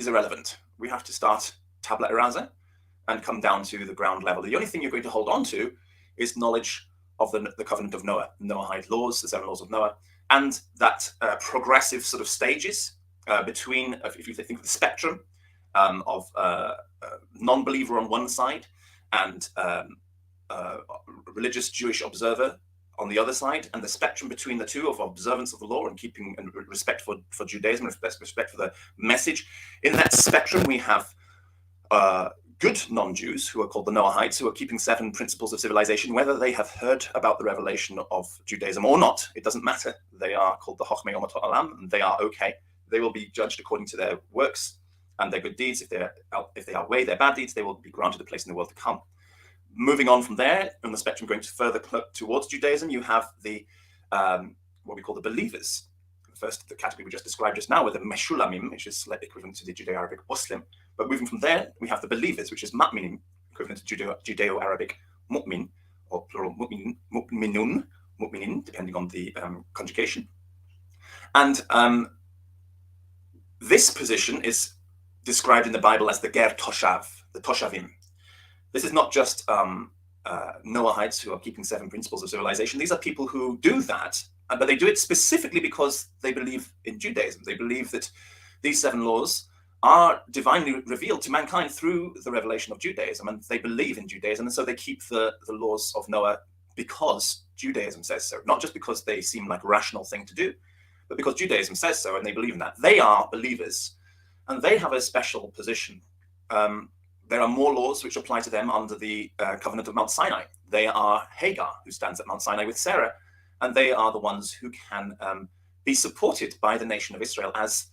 is irrelevant. We have to start tabula rasa and come down to the ground level. The only thing you're going to hold on to is knowledge of the covenant of Noah, Noahide laws, the 7 laws of Noah, and that progressive sort of stages between, if you think of the spectrum of non-believer on one side and religious Jewish observer on the other side, and the spectrum between the two of observance of the law and keeping and respect for Judaism, respect for the message. In that spectrum, we have good non-Jews who are called the Noahites, who are keeping 7 principles of civilization, whether they have heard about the revelation of Judaism or not. It doesn't matter. They are called the Chochmei Ummot Ha'olam, and they are okay. They will be judged according to their works and their good deeds. If they outweigh their bad deeds, they will be granted a place in the world to come. Moving on from there, on the spectrum going further towards Judaism, you have the what we call the believers. First, the category we just described just now with the Meshulamim, which is slightly equivalent to the Judeo-Arabic Muslim. But moving from there, we have the believers, which is Ma'minim, equivalent to Judeo-Arabic Mu'min, or plural Mu'minin, depending on the conjugation. And this position is described in the Bible as the Ger Toshav, the Toshavim. This is not just Noahites who are keeping 7 principles of civilization. These are people who do that, but they do it specifically because they believe in Judaism. They believe that these 7 laws are divinely revealed to mankind through the revelation of Judaism, and they believe in Judaism, and so they keep the laws of Noah because Judaism says so, not just because they seem like a rational thing to do, but because Judaism says so, and they believe in that. They are believers, and they have a special position. There are more laws which apply to them under the covenant of Mount Sinai. They are Hagar, who stands at Mount Sinai with Sarah, and they are the ones who can be supported by the nation of Israel as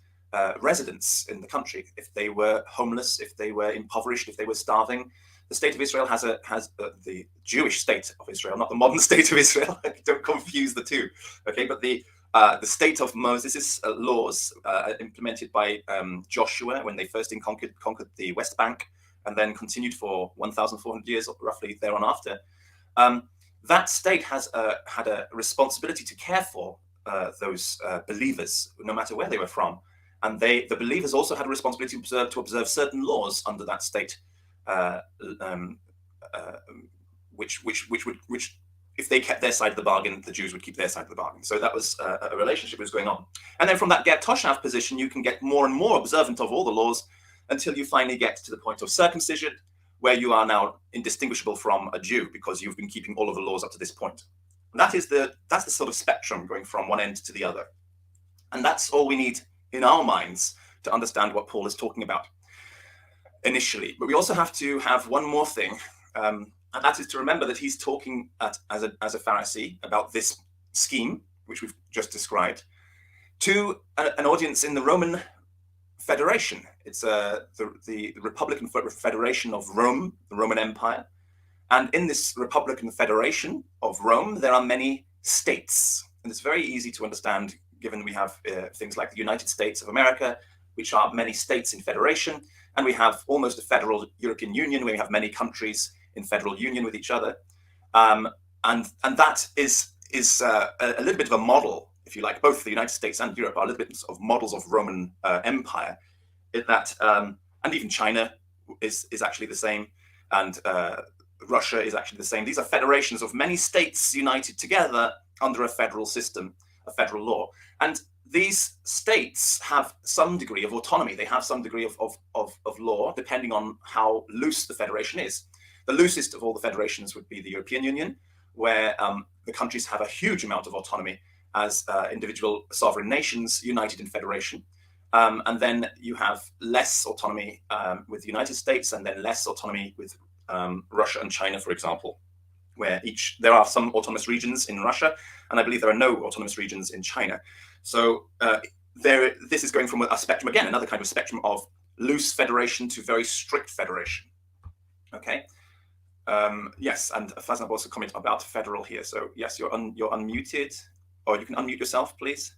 residents in the country. If they were homeless, if they were impoverished, if they were starving, the state of Israel has the Jewish state of Israel, not the modern state of Israel. Don't confuse the two. Okay, but the state of Moses' laws implemented by Joshua when they first conquered the West Bank, and then continued for 1,400 years, roughly thereafter. That state has had a responsibility to care for those believers, no matter where they were from. And the believers also had a responsibility to observe certain laws under that state, which if they kept their side of the bargain, the Jews would keep their side of the bargain. So that was a relationship that was going on. And then from that Ger Toshav position, you can get more and more observant of all the laws until you finally get to the point of circumcision, where you are now indistinguishable from a Jew because you've been keeping all of the laws up to this point. And that's the sort of spectrum going from one end to the other. And that's all we need in our minds to understand what Paul is talking about initially. But we also have to have one more thing, and that is to remember that he's talking as a Pharisee about this scheme, which we've just described, to an audience in the Roman Federation. It's the Republican Federation of Rome, the Roman Empire. And in this Republican Federation of Rome, there are many states. And it's very easy to understand, given we have things like the United States of America, which are many states in federation. And we have almost a federal European Union, where we have many countries in federal union with each other. And that is a little bit of a model, if you like. Both the United States and Europe are a little bit of models of Roman Empire. In that, and even China is actually the same, and Russia is actually the same. These are federations of many states united together under a federal system, a federal law. And these states have some degree of autonomy. They have some degree of law, depending on how loose the federation is. The loosest of all the federations would be the European Union, where the countries have a huge amount of autonomy as individual sovereign nations united in federation. And then you have less autonomy with the United States, and then less autonomy with Russia and China, for example, where there are some autonomous regions in Russia, and I believe there are no autonomous regions in China. So this is going from a spectrum, again, another kind of spectrum of loose federation to very strict federation. Okay. Yes, and Faznab also comment about federal here. So yes, you're unmuted, or you can unmute yourself, please.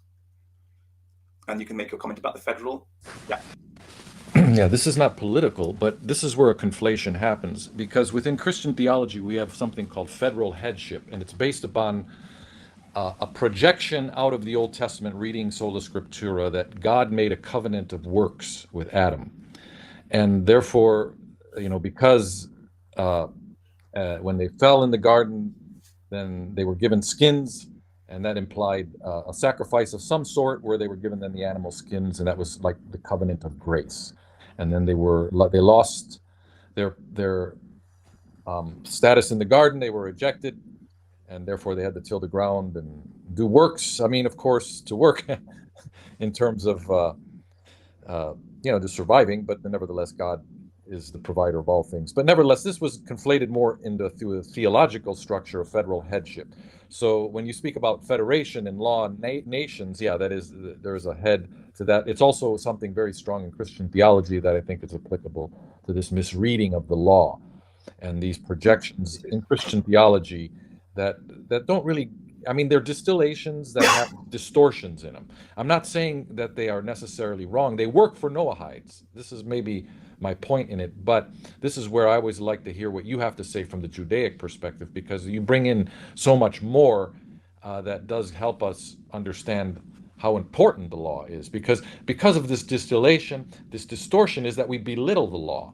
And you can make your comment about the federal. Yeah. Yeah, this is not political, but this is where a conflation happens, because within Christian theology, we have something called federal headship, and it's based upon a projection out of the Old Testament reading sola scriptura that God made a covenant of works with Adam. And therefore, because when they fell in the garden, then they were given skins, and that implied a sacrifice of some sort, where they were given then the animal skins, and that was like the covenant of grace. And then they lost their status in the garden. They were ejected, and therefore they had to till the ground and do works. I mean, of course, to work in terms of just surviving, but nevertheless, God is the provider of all things. But nevertheless, this was conflated more through a theological structure of federal headship. So when you speak about federation and law and nations, yeah, that is, there's a head to that. It's also something very strong in Christian theology that I think is applicable to this misreading of the law and these projections in Christian theology that don't really. I mean, they're distillations that have distortions in them. I'm not saying that they are necessarily wrong. They work for Noahides. This is maybe my point in it, but this is where I always like to hear what you have to say from the Judaic perspective, because you bring in so much more that does help us understand how important the law is. Because of this distillation, this distortion is that we belittle the law.